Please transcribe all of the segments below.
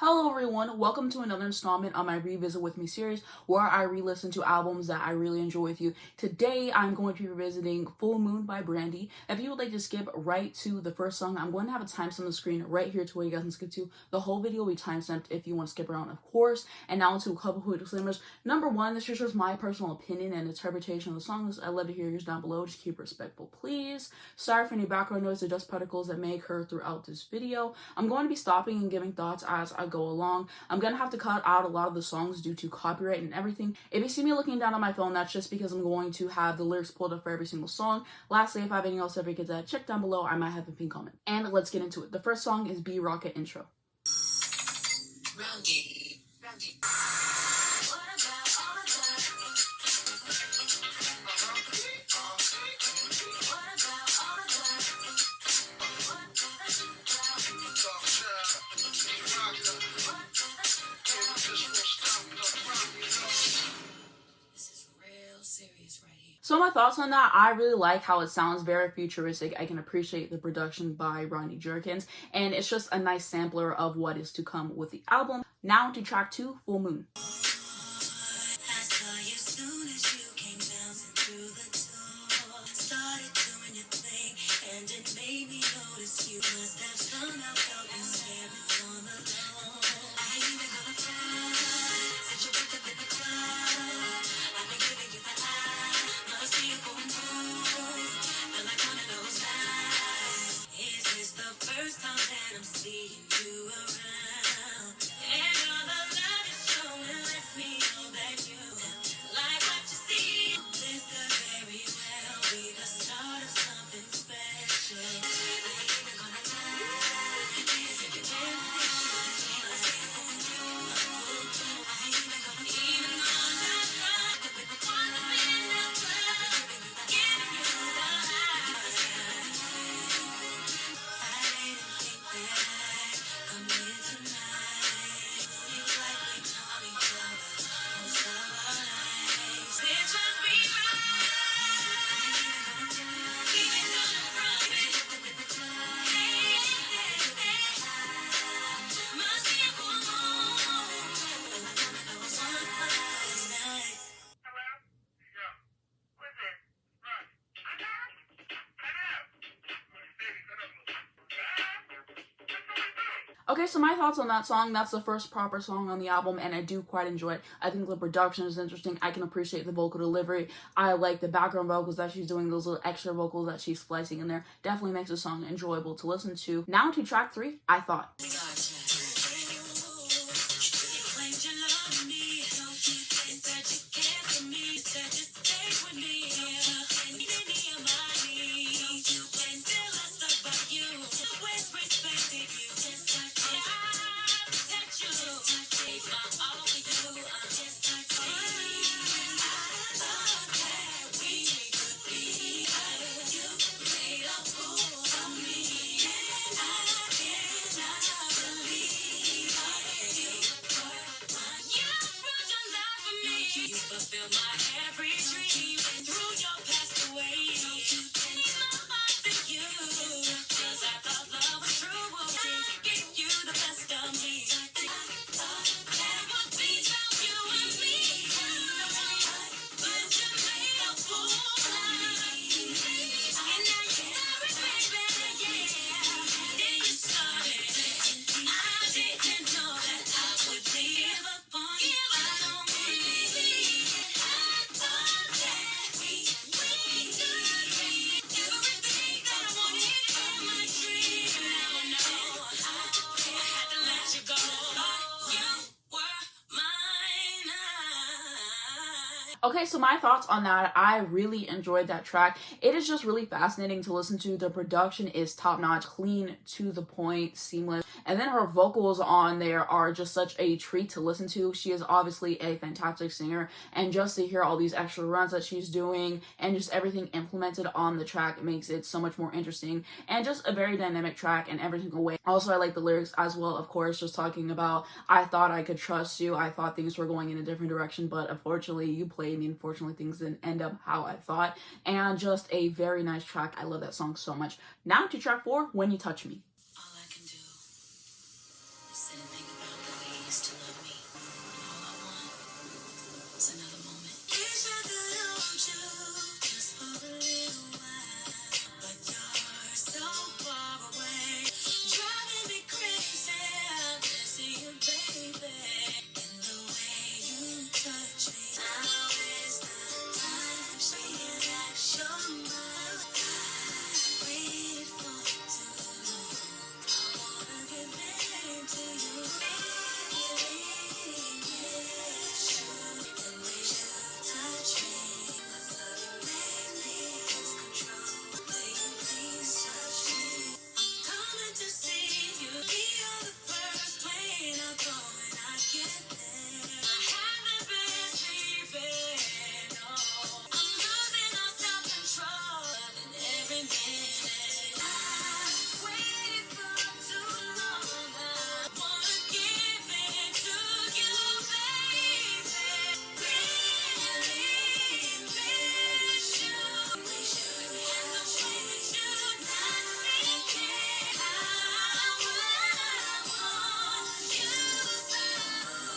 Hello everyone, welcome to another installment on my Revisit With Me series where I re-listen to albums that I really enjoy with you. Today I'm going to be revisiting Full Moon by Brandy. If you would like to skip right to the first song, I'm going to have a timestamp on the screen right here to where you guys can skip to. The whole video will be timestamped if you want to skip around, of course. And now into a couple quick disclaimers. Number one, this is just my personal opinion and interpretation of the songs. I'd love to hear yours down below. Just keep it respectful, please. Sorry for any background noise or dust particles that may occur throughout this video. I'm going to be stopping and giving thoughts as I go along. I'm gonna have to cut out a lot of the songs due to copyright and everything. If you see me looking down on my phone, that's just because I'm going to have the lyrics pulled up for every single song. Lastly, if I have any else ever get that, check down below. I might have a pinned comment. And let's get into it. The first song is Rocka Intro. Brandy. So my thoughts on that, I really like how it sounds very futuristic. I can appreciate the production by Rodney Jerkins, and it's just a nice sampler of what is to come with the album. Now to track 2, Full Moon. Okay, so my thoughts on that song, that's the first proper song on the album, and I do quite enjoy it. I think the production is interesting. I can appreciate the vocal delivery. I like the background vocals that she's doing, those little extra vocals that she's splicing in there. Definitely makes the song enjoyable to listen to. Now to track 3, I Thought. Okay, so my thoughts on that, I really enjoyed that track. It is just really fascinating to listen to. The production is top-notch, clean, to the point, seamless. And then her vocals on there are just such a treat to listen to. She is obviously a fantastic singer, and just to hear all these extra runs that she's doing and just everything implemented on the track makes it so much more interesting and just a very dynamic track in every single way. Also, I like the lyrics as well, of course, just talking about, I thought I could trust you. I thought things were going in a different direction, but unfortunately you played me. Unfortunately, things didn't end up how I thought. And just a very nice track. I love that song so much. Now to track 4, When You Touch Me. All I can do is sit and think about the another moment. Wish I could hold you just for a little while, but you're so far away, driving me crazy. I miss you, baby, and the way you touch me. Now is the time, relax your mind. I waited for too long. I wanna give in to you. Really miss you, and when you touch me, my love make me lose control. Will you please touch me? Coming to see you. Be on the first plane I go when I get there. I haven't been sleeping, no. I'm losing all self-control. Loving every minute. I waited for too long. I wanna give it to you, baby. Really miss you. Wish you had the way that you touch me. I want you so.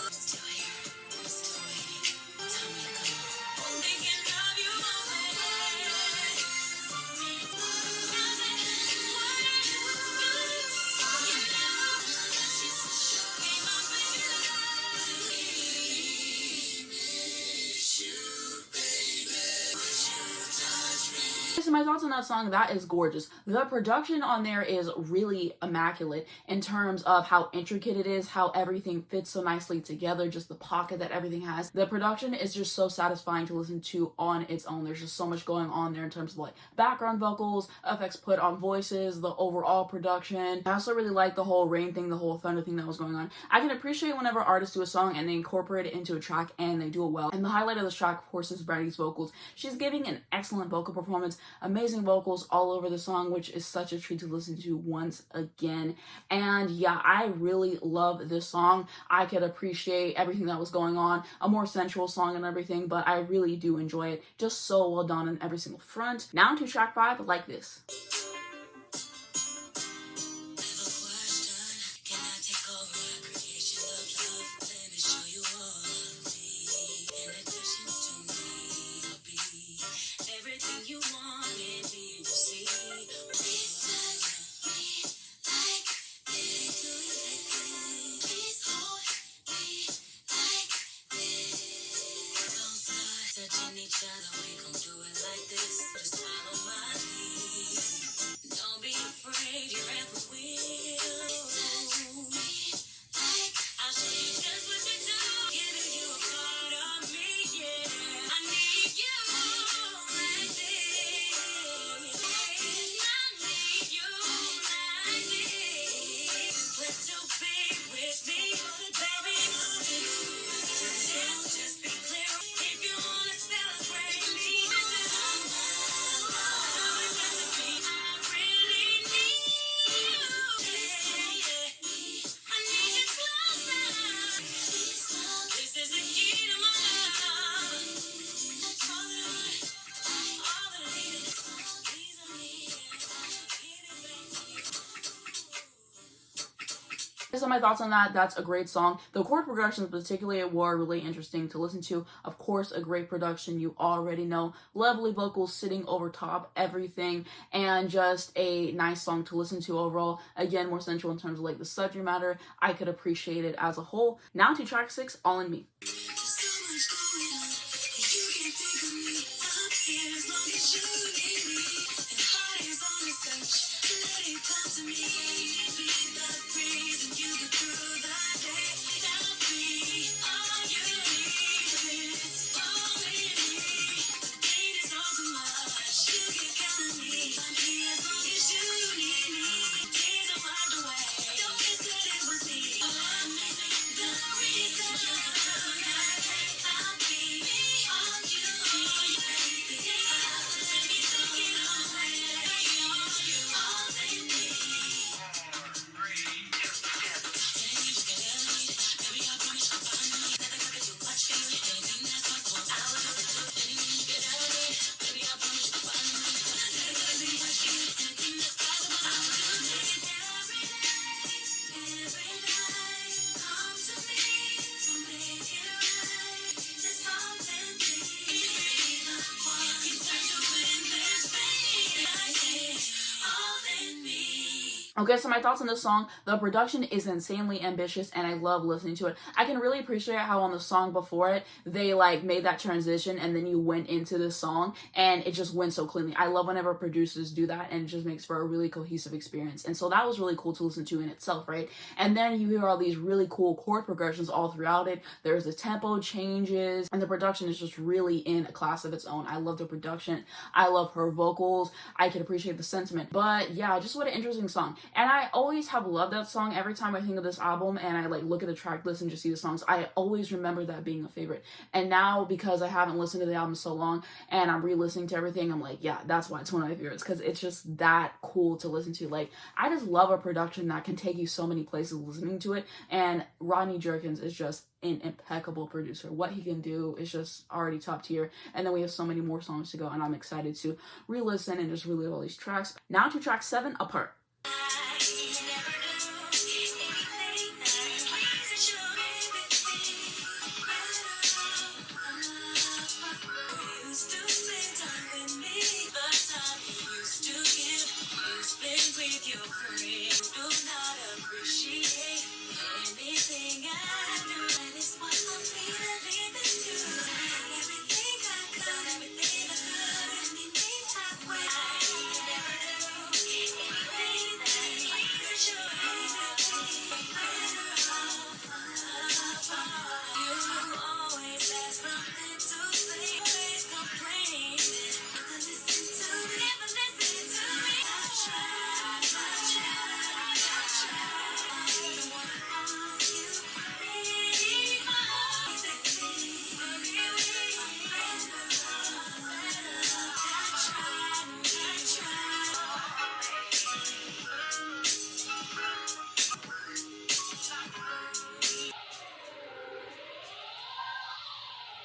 I'm still here. I'm still waiting. Tell me to come on. I'm thinking of you all day. So my thoughts on that song, that is gorgeous. The production on there is really immaculate in terms of how intricate it is, how everything fits so nicely together, just the pocket that everything has. The production is just so satisfying to listen to on its own. There's just so much going on there in terms of like background vocals, effects put on voices, the overall production. I also really like the whole rain thing, the whole thunder thing that was going on. I can appreciate whenever artists do a song and they incorporate it into a track and they do it well. And the highlight of this track, of course, is Brandy's vocals. She's giving an excellent vocal performance. Amazing vocals all over the song, which is such a treat to listen to once again. And yeah, I really love this song. I could appreciate everything that was going on, a more sensual song and everything, but I really do enjoy it. Just so well done on every single front. Now to track 5, Like This. Each other, we gon' do it like this. Just follow my lead. Don't be afraid, you're at the wheel. I'll show you just what to do. Giving you a part of me, yeah. I need you like this. I need you like this. Let you be with me, baby. Just be clear. If you wanna celebrate me, this is I really need you. I need you closer. This is the key to my love. All that I need, these are me. Give it back to you. So my thoughts on that, that's a great song. The chord progressions particularly were really interesting to listen to. Of course, a great production, you already know. Lovely vocals sitting over top everything, and just a nice song to listen to overall. Again, more sensual in terms of like the subject matter. I could appreciate it as a whole. Now to track 6, All in Me. Okay, so my thoughts on this song: the production is insanely ambitious and I love listening to it. I can really appreciate how on the song before it, they like made that transition and then you went into this song and it just went so cleanly. I love whenever producers do that and it just makes for a really cohesive experience. And so that was really cool to listen to in itself, right? And then you hear all these really cool chord progressions all throughout it. There's the tempo changes and the production is just really in a class of its own. I love the production. I love her vocals. I can appreciate the sentiment. But yeah, just what an interesting song. And I always have loved that song. Every time I think of this album and I like look at the track list and just see the songs, I always remember that being a favorite. And now, because I haven't listened to the album so long and I'm re-listening to everything, I'm like, yeah, that's why it's one of my favorites, because it's just that cool to listen to. Like, I just love a production that can take you so many places listening to it. And Rodney Jerkins is just an impeccable producer. What he can do is just already top tier. And then we have so many more songs to go, and I'm excited to re-listen and just relive all these tracks. Now to track 7, Apart.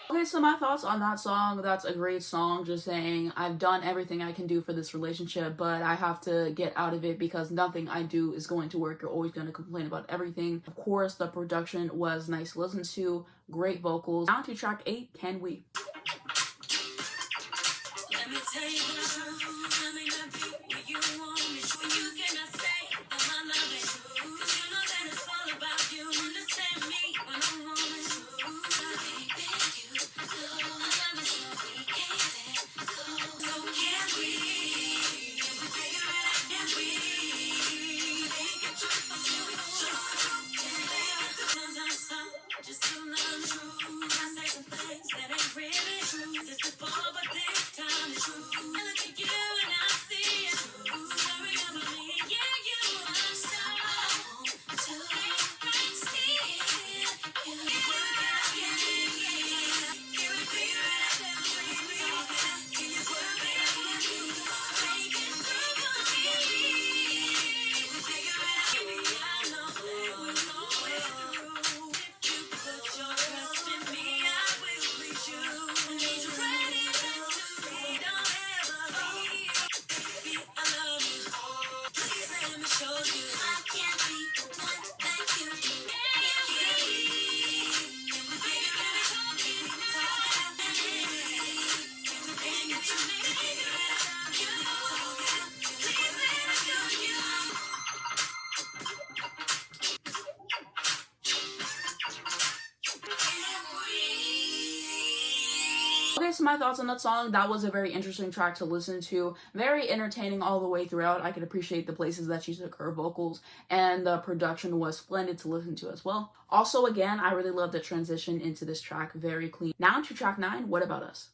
Okay, so my thoughts on that song: that's a great song, just saying I've done everything I can do for this relationship, but I have to get out of it because nothing I do is going to work. You're always going to complain about everything. Of course, the production was nice to listen to, great vocals. Now to track 8, Can We? Let me tell you I may not be what you want me to. You cannot say that my love is true, 'cause you know that it's all about you. Understand me when I'm wrong. Just to love true. I say some things that ain't really true. This before, but this time it's true. I look at you and I see it. Sorry about me, yeah, you are so to see it. You work out, yeah. Can we figure it out? Can you work it out? Make it through for me. Can we figure it out? I know that we'll go through. Put your trust in me, I will please you. I need you ready to me. Don't ever leave. Baby, I love you. Please let me show you. I can't be the one that you do. Can we figure it out? Can we figure it out? Please let me show you. Okay, so my thoughts on that song: that was a very interesting track to listen to. Very entertaining all the way throughout. I could appreciate the places that she took her vocals, and the production was splendid to listen to as well. Also, again, I really love the transition into this track. Very clean. Now to track 9, What About Us?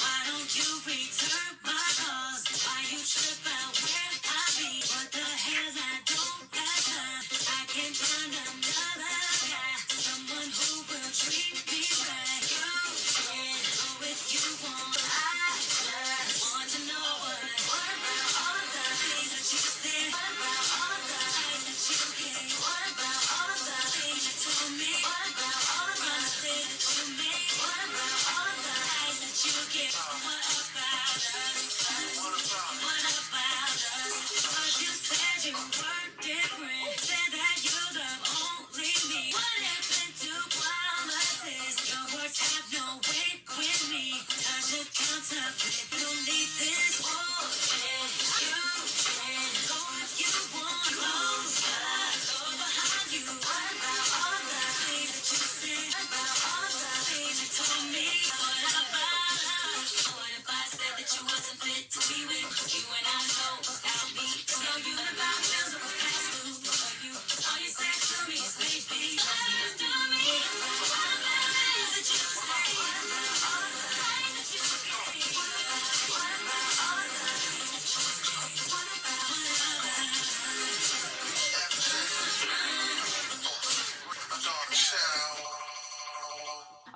Why don't you return my calls? Why you trip out where I be? What the hell, I don't have time. I can find another guy, someone who will treat me right. If you want, I just want to know what about all the things that you said? What about all the things that you gave? What about all the things you told me? What about all the things that you made? What about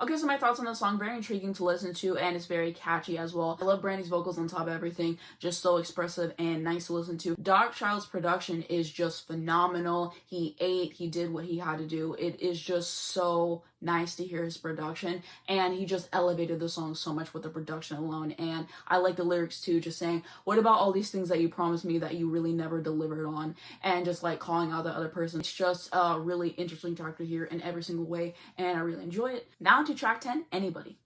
Okay, so my thoughts on the song, very intriguing to listen to, and it's very catchy as well. I love Brandy's vocals on top of everything, just so expressive and nice to listen to. Darkchild's production is just phenomenal. He did what he had to do. It is just so nice to hear his production, and he just elevated the song so much with the production alone. And I like the lyrics too, just saying, what about all these things that you promised me that you really never delivered on, and just like calling out the other person. It's just a really interesting track to hear in every single way, and I really enjoy it. Now to track 10, Anybody.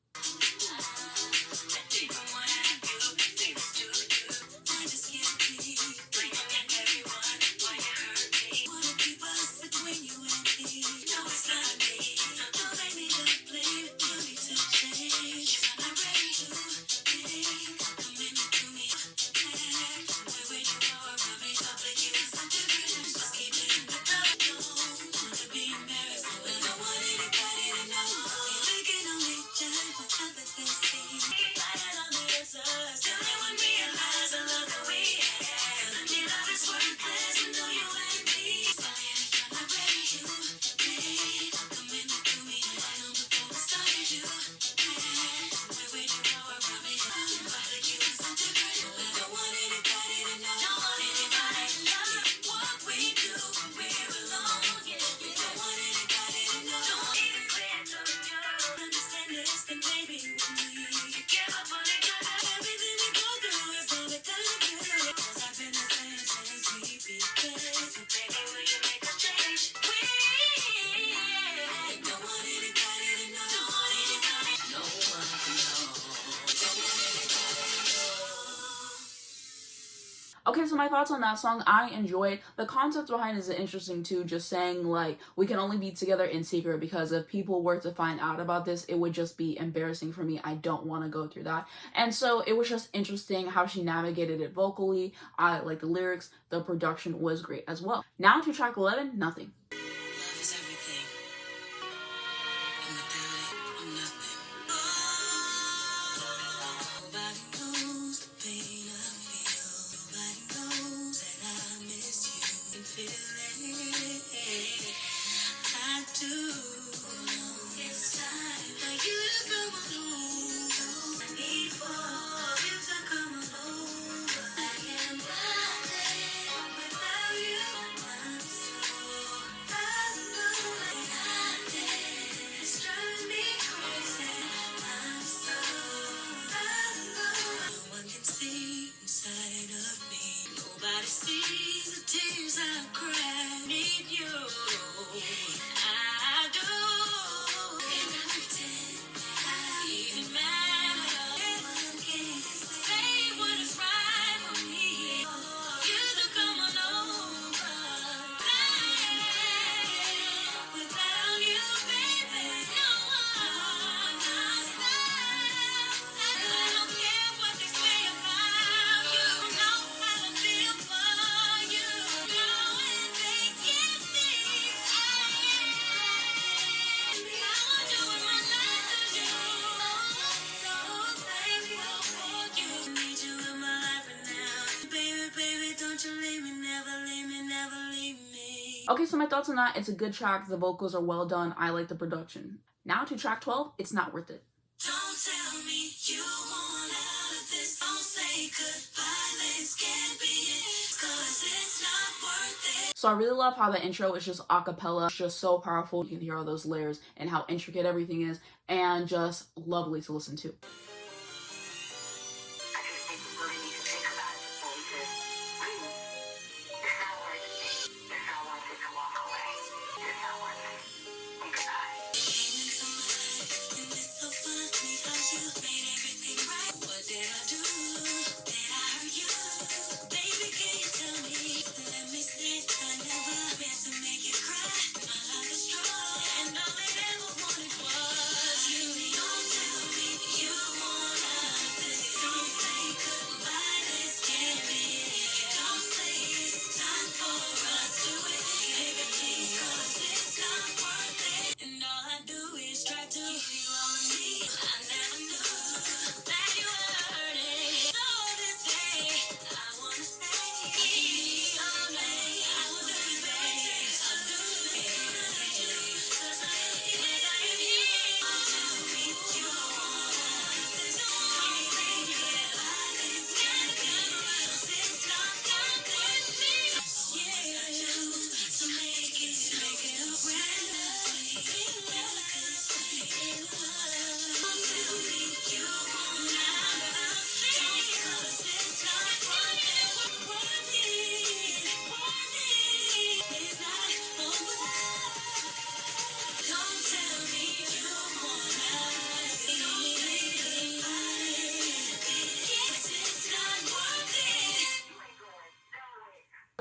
Okay, so my thoughts on that song, I enjoy it. The concept behind it is interesting too, just saying like, we can only be together in secret, because if people were to find out about this, it would just be embarrassing for me. I don't want to go through that. And so it was just interesting how she navigated it vocally. I like the lyrics, the production was great as well. Now to track 11, Nothing. Okay, so my thoughts on that, it's a good track. The vocals are well done. I like the production. Now to track 12, It's Not Worth It. Don't tell me you want out of this. Don't say goodbye. This can't be it. 'Cause it's not worth it. So I really love how the intro is just a cappella. It's just so powerful. You can hear all those layers and how intricate everything is, and just lovely to listen to.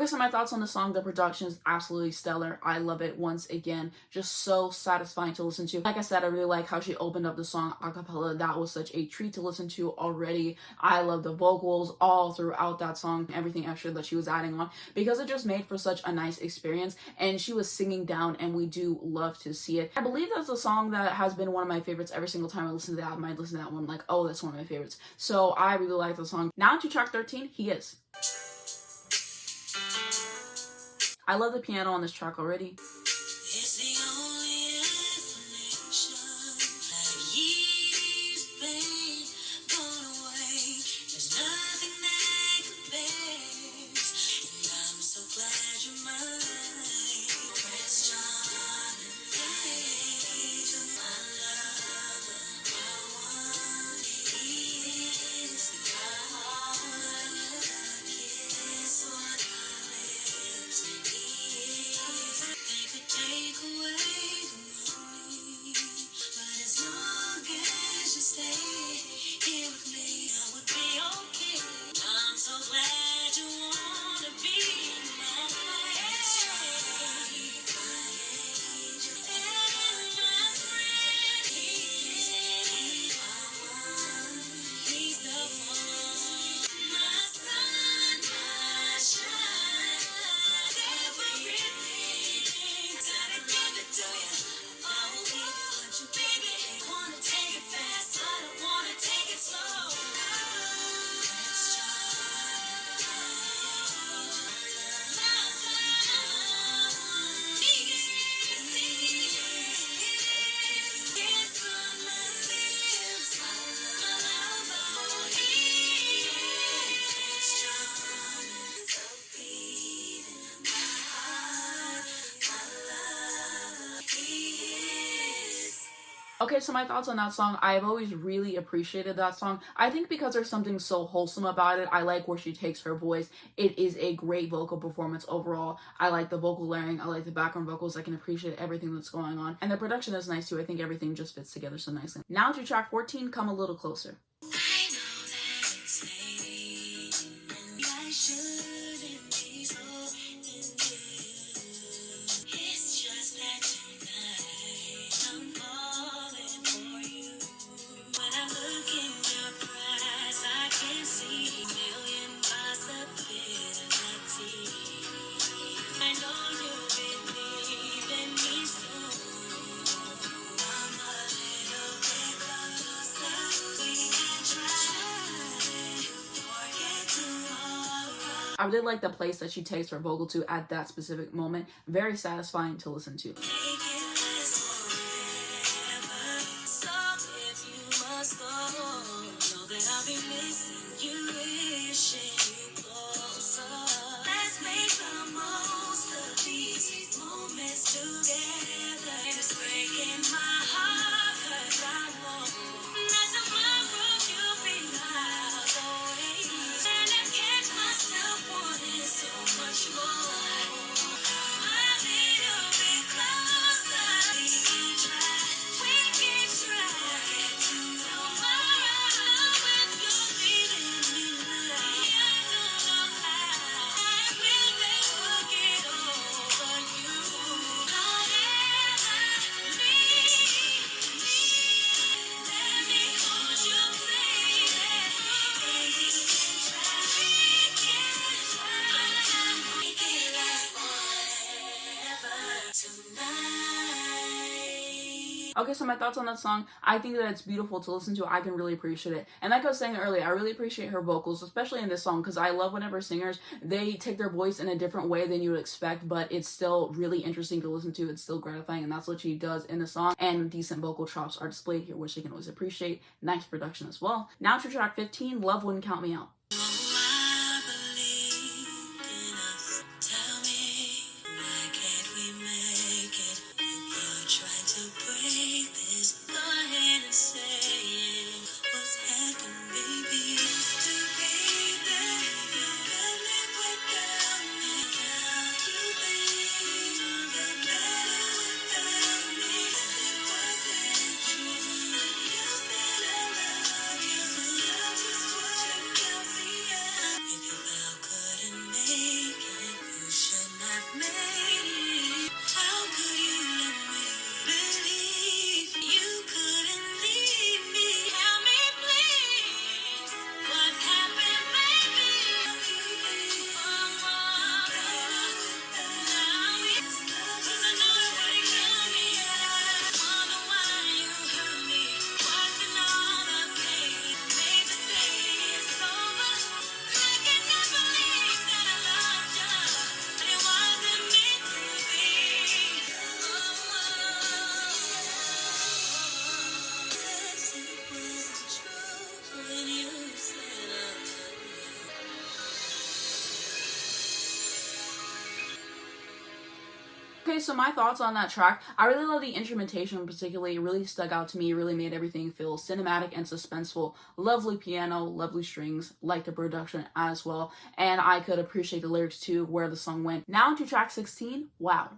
Okay, so my thoughts on the song. The production is absolutely stellar. I love it once again. Just so satisfying to listen to. Like I said, I really like how she opened up the song a cappella. That was such a treat to listen to already. I love the vocals all throughout that song, everything extra that she was adding on, because it just made for such a nice experience. And she was singing down, and we do love to see it. I believe that's a song that has been one of my favorites every single time I listen to the album. I listen to that one like, oh, that's one of my favorites. So I really like the song. Now to track 13, He Is. I love the piano on this track already. Okay, so my thoughts on that song. I've always really appreciated that song. I think because there's something so wholesome about it. I like where she takes her voice. It is a great vocal performance overall. I like the vocal layering. I like the background vocals. I can appreciate everything that's going on. And the production is nice too. I think everything just fits together so nicely. Now to track 14, Come a Little Closer. I really like the place that she takes her vocal to at that specific moment. Very satisfying to listen to. Okay, so my thoughts on that song. I think that it's beautiful to listen to. I can really appreciate it. And like I was saying earlier, I really appreciate her vocals, especially in this song, because I love whenever singers, they take their voice in a different way than you would expect, but it's still really interesting to listen to. It's still gratifying, and that's what she does in the song. And decent vocal chops are displayed here, which you can always appreciate. Nice production as well. Now to track 15, Love Wouldn't Count Me Out. Okay, so my thoughts on that track. I really love the instrumentation particularly. It really stuck out to me. It really made everything feel cinematic and suspenseful. Lovely piano, lovely strings, like the production as well. And I could appreciate the lyrics too, where the song went. Now to track 16. Wow.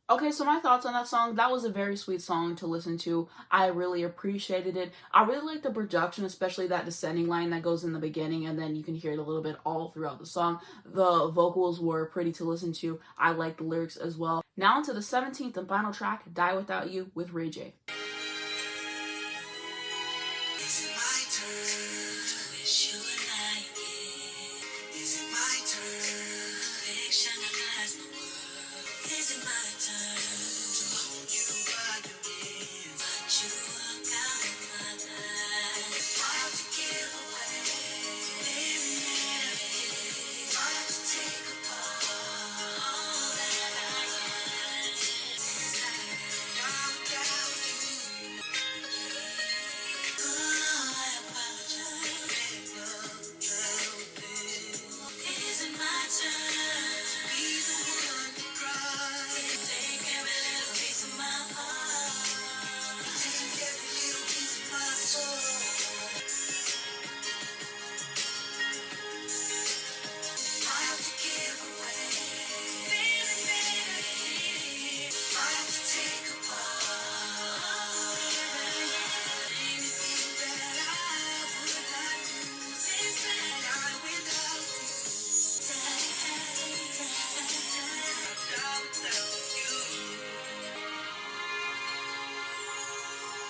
Okay, so my thoughts on that song. That was a very sweet song to listen to. I really appreciated it. I really like the production, especially that descending line that goes in the beginning, and then you can hear it a little bit all throughout the song. The vocals were pretty to listen to. I like the lyrics as well. Now onto the 17th and final track, Die Without You with Ray J.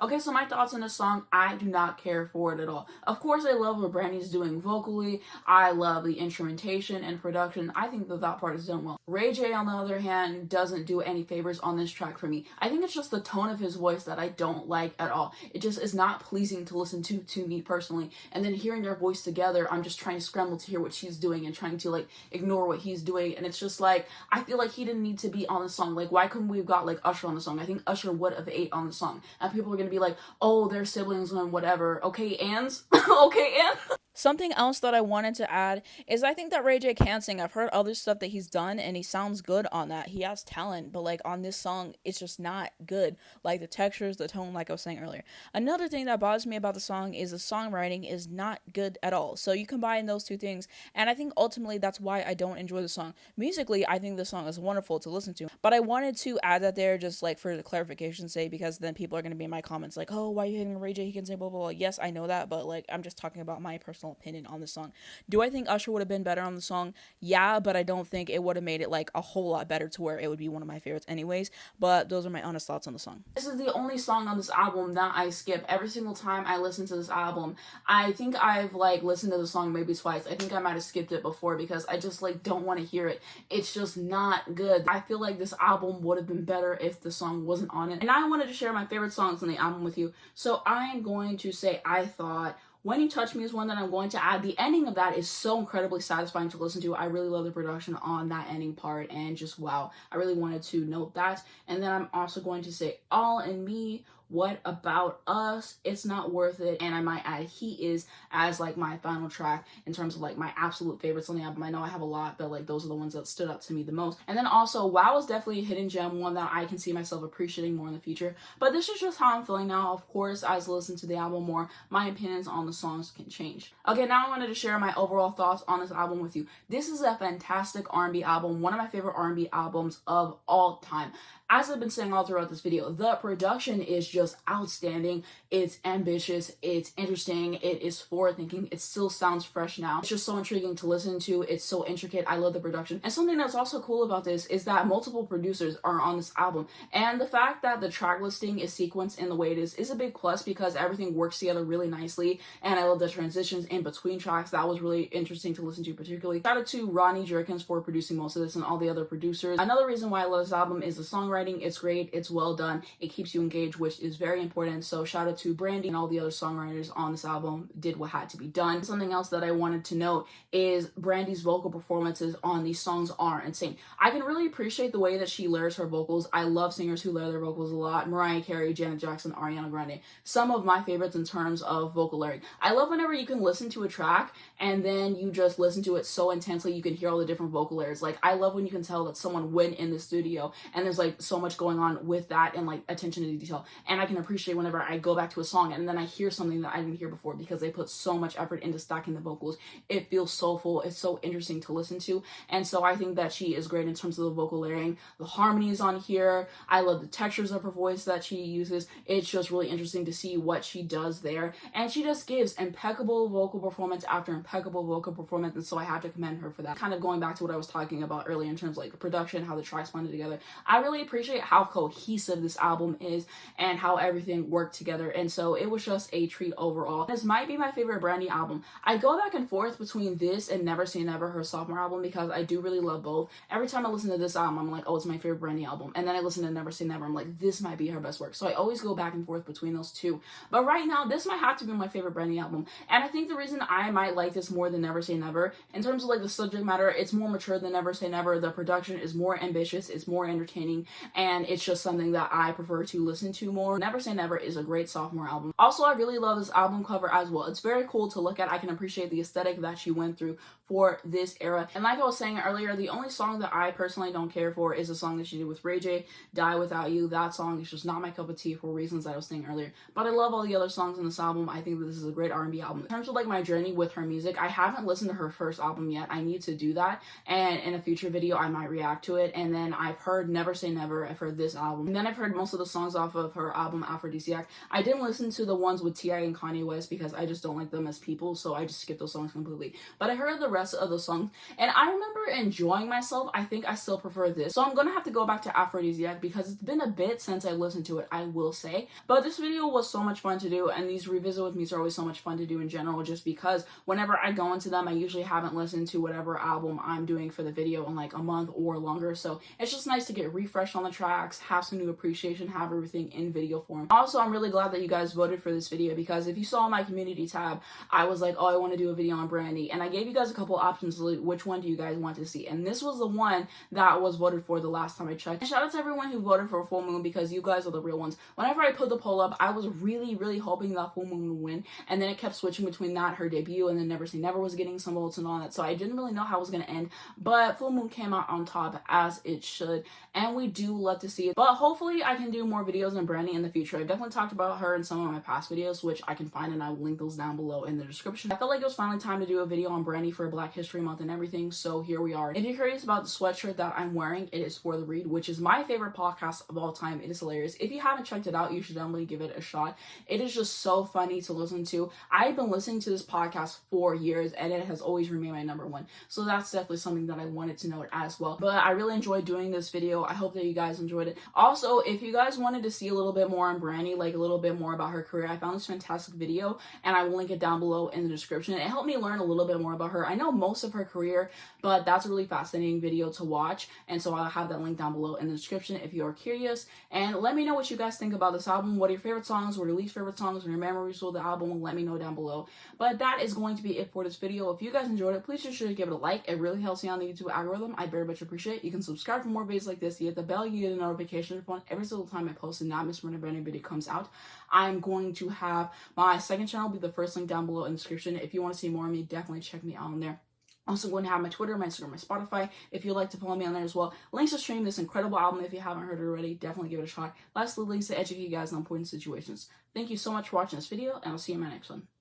Okay, so my thoughts on this song, I do not care for it at all. Of course, I love what Brandy's doing vocally. I love the instrumentation and production. I think that part is done well. Ray J, on the other hand, doesn't do any favors on this track for me. I think it's just the tone of his voice that I don't like at all. It just is not pleasing to listen to me personally. And then hearing their voice together, I'm just trying to scramble to hear what she's doing and trying to like ignore what he's doing. And it's just like, I feel like he didn't need to be on the song. Like, why couldn't we have got like Usher on the song? I think Usher would have ate on the song. And people are gonna be like, oh, they're siblings and whatever. Okay, Anns? Okay, Ann? Something else that I wanted to add is I think that Ray J can sing. I've heard other stuff that he's done and he sounds good on that. He has talent, but like on this song, it's just not good. Like the textures, the tone, like I was saying earlier. Another thing that bothers me about the song is the songwriting is not good at all. So you combine those two things, and I think ultimately that's why I don't enjoy the song. Musically, I think the song is wonderful to listen to, but I wanted to add that there just like for the clarification's sake, because then people are going to be in my comments like, oh, why are you hitting Ray J? He can say blah, blah, blah. Yes, I know that, but like I'm just talking about my personal opinion on the song. Do I think Usher would have been better on the song? Yeah, but I don't think it would have made it like a whole lot better to where it would be one of my favorites anyways. But those are my honest thoughts on the song. This is the only song on this album that I skip every single time I listen to this album. I think I've like listened to the song maybe twice. I think I might have skipped it before because I just like don't want to hear it. It's just not good. I feel like this album would have been better if the song wasn't on it. And I wanted to share my favorite songs on the album with you. So I'm going to say I thought When You Touch Me is one that I'm going to add. The ending of that is so incredibly satisfying to listen to. I really love the production on that ending part, and just wow, I really wanted to note that. And then I'm also going to say All in Me, What About Us, It's Not Worth It, and I might add He Is as like my final track in terms of like my absolute favorites on the album. I know I have a lot, but like those are the ones that stood out to me the most. And then also Wow is definitely a hidden gem, one that I can see myself appreciating more in the future. But this is just how I'm feeling now. Of course, as I listen to the album more, my opinions on the songs can change. Okay, now I wanted to share my overall thoughts on this album with you. This is a fantastic R&B album, one of my favorite R&B albums of all time. As I've been saying all throughout this video, the production is just outstanding. It's ambitious, it's interesting, it is forward-thinking, it still sounds fresh now. It's just so intriguing to listen to, it's so intricate, I love the production. And something that's also cool about this is that multiple producers are on this album, and the fact that the track listing is sequenced in the way it is a big plus because everything works together really nicely, and I love the transitions in between tracks. That was really interesting to listen to particularly. Shout out to Ronnie Jerkins for producing most of this and all the other producers. Another reason why I love this album is the songwriting. It's great, it's well done, it keeps you engaged, which is very important. So shout out to Brandy and all the other songwriters on this album, did what had to be done. Something else that I wanted to note is Brandy's vocal performances on these songs are insane. I can really appreciate the way that she layers her vocals. I love singers who layer their vocals a lot. Mariah Carey, Janet Jackson, Ariana Grande, some of my favorites in terms of vocal layering. I love whenever you can listen to a track and then you just listen to it so intensely you can hear all the different vocal layers. Like, I love when you can tell that someone went in the studio and there's like so much going on with that and like attention to detail, and I can appreciate whenever I go back to a song and then I hear something that I didn't hear before because they put so much effort into stacking the vocals. It feels so full, it's so interesting to listen to, and so I think that she is great in terms of the vocal layering. The harmonies on here, I love the textures of her voice that she uses. It's just really interesting to see what she does there, and she just gives impeccable vocal performance after impeccable vocal performance, and so I have to commend her for that. Kind of going back to what I was talking about earlier in terms of like the production, how the tracks blended together, I really appreciate how cohesive this album is and how everything worked together, and so it was just a treat overall. This might be my favorite Brandy album. I go back and forth between this and Never Say Never, her sophomore album, because I do really love both. Every time I listen to this album, I'm like, oh, it's my favorite Brandy album, and then I listen to Never Say Never, I'm like, this might be her best work. So I always go back and forth between those two, but right now this might have to be my favorite Brandy album, and I think the reason I might like this more than Never Say Never, in terms of like the subject matter, it's more mature than Never Say Never. The production is more ambitious, it's more entertaining, and it's just something that I prefer to listen to more. Never Say Never is a great sophomore album. Also, I really love this album cover as well. It's very cool to look at. I can appreciate the aesthetic that she went through for this era. And like I was saying earlier, the only song that I personally don't care for is the song that she did with Ray J, Die Without You. That song is just not my cup of tea for reasons that I was saying earlier. But I love all the other songs in this album. I think that this is a great R&B album. In terms of like my journey with her music, I haven't listened to her first album yet. I need to do that, and in a future video I might react to it. And then I've heard Never Say Never, I've heard this album, and then I've heard most of the songs off of her album Aphrodisiac. I didn't listen to the ones with T.I. and Kanye West because I just don't like them as people, so I just skipped those songs completely. But I heard the rest of the songs, and I remember enjoying myself. I think I still prefer this, so I'm gonna have to go back to Aphrodisiac because it's been a bit since I listened to it, I will say. But this video was so much fun to do, and these revisit with me's are always so much fun to do in general, just because whenever I go into them, I usually haven't listened to whatever album I'm doing for the video in like a month or longer, so it's just nice to get refreshed on the tracks, have some new appreciation, have everything in video form. Also, I'm really glad that you guys voted for this video, because if you saw my community tab, I was like, oh, I want to do a video on Brandy, and I gave you guys a couple options, like which one do you guys want to see, and this was the one that was voted for the last time I checked. And shout out to everyone who voted for Full Moon, because you guys are the real ones. Whenever I put the poll up, I was really hoping that Full Moon would win, and then it kept switching between that, her debut, and then Never Say Never was getting some votes and all that, so I didn't really know how it was going to end, but Full Moon came out on top as it should, and we do love to see it. But hopefully I can do more videos on Brandy in the future. I've definitely talked about her in some of my past videos, which I can find, and I will link those down below in the description. I felt like it was finally time to do a video on Brandy for Black History Month and everything, so here we are. If you're curious about the sweatshirt that I'm wearing, it is For The Read, which is my favorite podcast of all time. It is hilarious. If you haven't checked it out, you should definitely give it a shot. It is just so funny to listen to. I've been listening to this podcast for years, and it has always remained my number one, so that's definitely something that I wanted to note as well. But I really enjoyed doing this video. I hope that you guys guys enjoyed it. Also, if you guys wanted to see a little bit more on Brandy, like a little bit more about her career, I found this fantastic video and I will link it down below in the description. It helped me learn a little bit more about her. I know most of her career, but that's a really fascinating video to watch, and so I'll have that link down below in the description if you are curious. And let me know what you guys think about this album. What are your favorite songs? What are your least favorite songs? Or your memories with the album? Let me know down below. But that is going to be it for this video. If you guys enjoyed it, please be sure to give it a like. It really helps me on the YouTube algorithm. I very much appreciate it. You can subscribe for more videos like this. You hit the bell, you get a notification phone every single time I post and not miss when a brand new video comes out. I'm going to have my second channel be the first link down below in the description. If you want to see more of me, definitely check me out on there. Also going to have my Twitter, my Instagram, my Spotify, if you'd like to follow me on there as well. Links to stream this incredible album if you haven't heard it already. Definitely give it a shot. Lastly, links to educate you guys on important situations. Thank you so much for watching this video, and I'll see you in my next one.